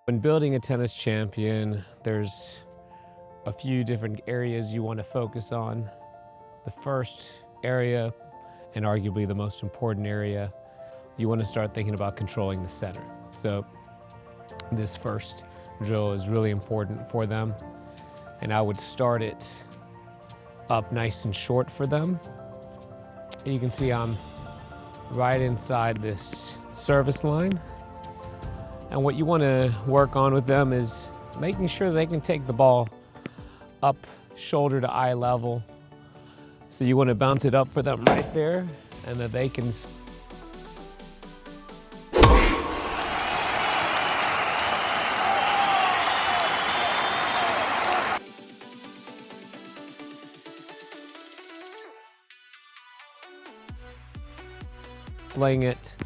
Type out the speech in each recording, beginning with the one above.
When building a tennis champion, there's a few different areas you want to focus on. The first area, and arguably the most important area, you want to start thinking about controlling the center. So this first drill is really important for them, and I would start it up nice and short for them. You can see I'm right inside this service line. And what you want to work on with them is making sure they can take the ball up shoulder to eye level. So you want to bounce it up for them right there, and that they can sling it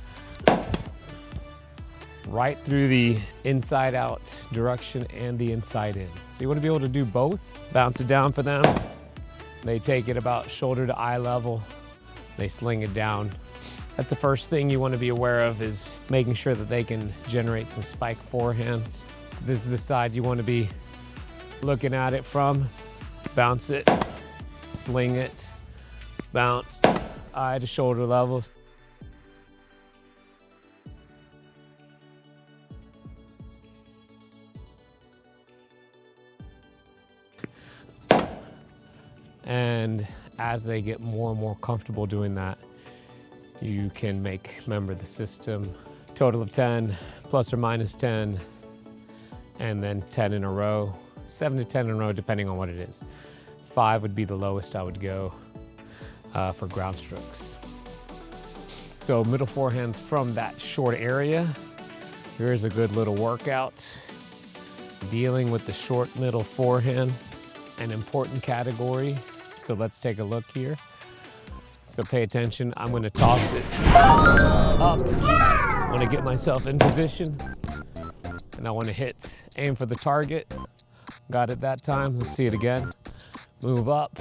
right through the inside out direction and the inside in. So you want to be able to do both. Bounce it down for them. They take it about shoulder to eye level. They sling it down. That's the first thing you want to be aware of, is making sure that they can generate some spike forehands. So this is the side you want to be looking at it from. Bounce it, sling it, bounce, eye to shoulder level. And as they get more and more comfortable doing that, you can remember the system, total of 10, plus or minus 10, and then 10 in a row, 7 to 10 in a row, depending on what it is. 5 would be the lowest I would go for ground strokes. So middle forehands from that short area. Here's a good little workout dealing with the short middle forehand, an important category. So let's take a look here. So pay attention. I'm going to toss it up. I want to get myself in position, and I want to aim for the target. Got it that time. Let's see it again. Move up,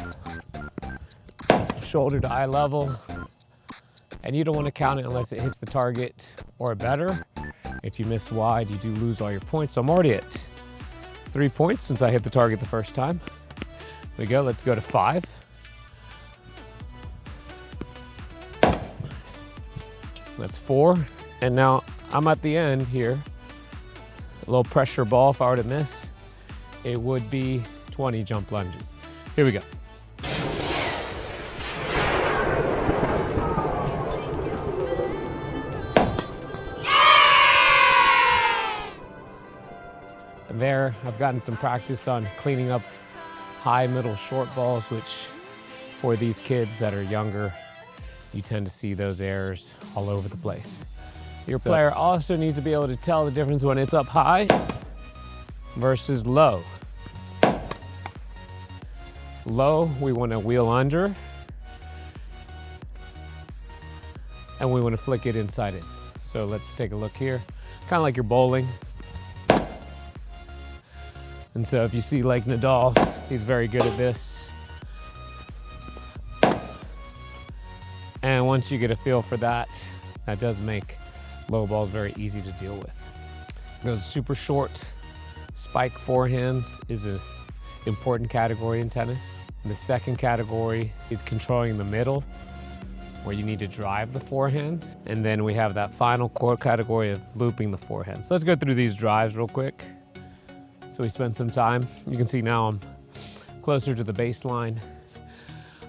shoulder to eye level. And you don't want to count it unless it hits the target or better. If you miss wide, you do lose all your points. So I'm already at 3 points since I hit the target the first time. There we go. Let's go to 5. That's 4. And now I'm at the end here. A little pressure ball. If I were to miss, it would be 20 jump lunges. Here we go. And there, I've gotten some practice on cleaning up high, middle, short balls, which for these kids that are younger, you tend to see those errors all over the place. Your player also needs to be able to tell the difference when it's up high versus low. Low, we want to wheel under, and we want to flick it inside in. So let's take a look here. Kind of like you're bowling. And so if you see like Nadal, he's very good at this. And once you get a feel for that, that does make low balls very easy to deal with. Those super short spike forehands is an important category in tennis. The second category is controlling the middle, where you need to drive the forehand. And then we have that final core category of looping the forehand. So let's go through these drives real quick. So we spent some time. You can see now I'm closer to the baseline.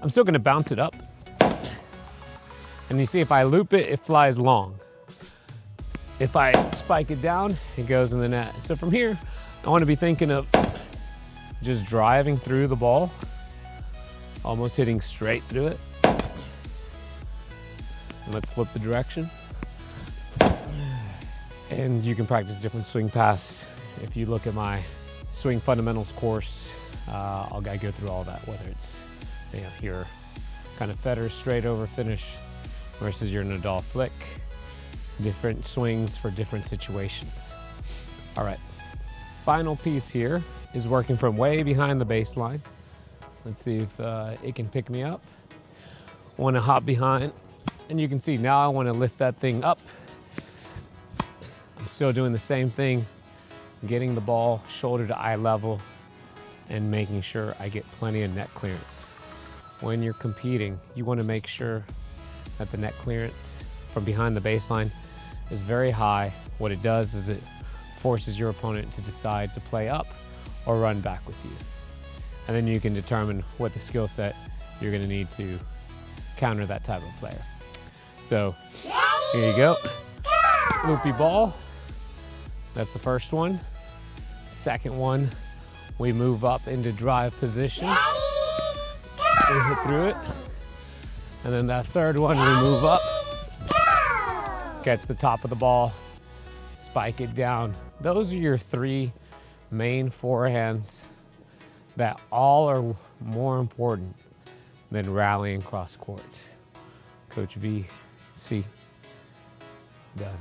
I'm still gonna bounce it up. And you see if I loop it, it flies long. If I spike it down, it goes in the net. So from here, I wanna be thinking of just driving through the ball, almost hitting straight through it. And let's flip the direction. And you can practice different swing paths. If you look at my swing fundamentals course, I go through all that, whether it's your kind of Federer straight over finish versus your Nadal flick, different swings for different situations. All right, final piece here is working from way behind the baseline. Let's see if it can pick me up. I want to hop behind, and you can see now I want to lift that thing up. I'm still doing the same thing getting the ball shoulder to eye level and making sure I get plenty of net clearance. When you're competing, you want to make sure that the net clearance from behind the baseline is very high. What it does is it forces your opponent to decide to play up or run back with you. And then you can determine what the skill set you're going to need to counter that type of player. So here you go. Loopy ball. That's the first one. Second one, we move up into drive position. We hit through it. And then that third one, we move up, catch the top of the ball, spike it down. Those are your three main forehands that all are more important than rallying cross court. Coach V, C, done.